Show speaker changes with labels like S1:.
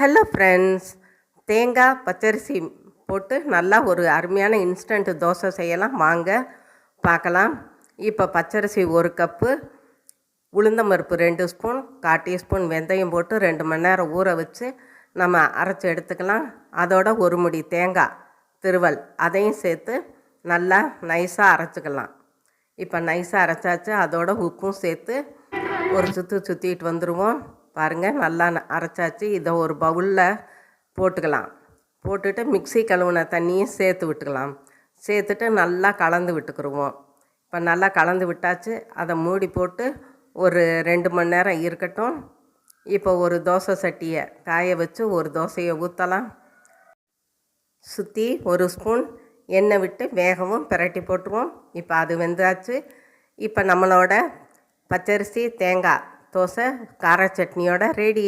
S1: Hello friends, தேங்காய் பச்சரிசி போட்டு நல்லா ஒரு அருமையான இன்ஸ்டன்ட் தோசை செய்யலாம். வாங்க பார்க்கலாம். இப்போ பச்சரிசி 1 கப்பு, உளுந்தம்பருப்பு 2 ஸ்பூன், 1/4 டீஸ்பூன் வெந்தயம் போட்டு 2 மணி நேரம் ஊற வச்சு நம்ம அரைச்சி எடுத்துக்கலாம். அதோட ஒரு முடி தேங்காய் திருவல் அதையும் சேர்த்து நல்லா நைஸாக அரைச்சிக்கலாம். இப்போ நைஸாக அரைச்சாச்சு. அதோட உப்பும் சேர்த்து ஒரு சுற்றிட்டு வந்துடுவோம். பாருங்கள், நல்லா அரைச்சாச்சு. இதை ஒரு பவுலில் போட்டுக்கலாம். போட்டுட்டு மிக்ஸி கழுவுன தண்ணியும் சேர்த்து விட்டுக்கலாம். சேர்த்துட்டு நல்லா கலந்து விட்டுக்குருவோம். இப்போ நல்லா கலந்து விட்டாச்சு. அதை மூடி போட்டு ஒரு 2 மணி நேரம் இருக்கட்டும். இப்போ ஒரு தோசை சட்டியை காய வச்சு ஒரு தோசையை ஊற்றலாம். சுற்றி 1 ஸ்பூன் எண்ணெய் விட்டு வேகவும் பிரட்டி போட்டுருவோம். இப்போ அது வெந்தாச்சு. இப்போ நம்மளோட பச்சரிசி தேங்காய் தோசை கார சட்னியோட ரெடி.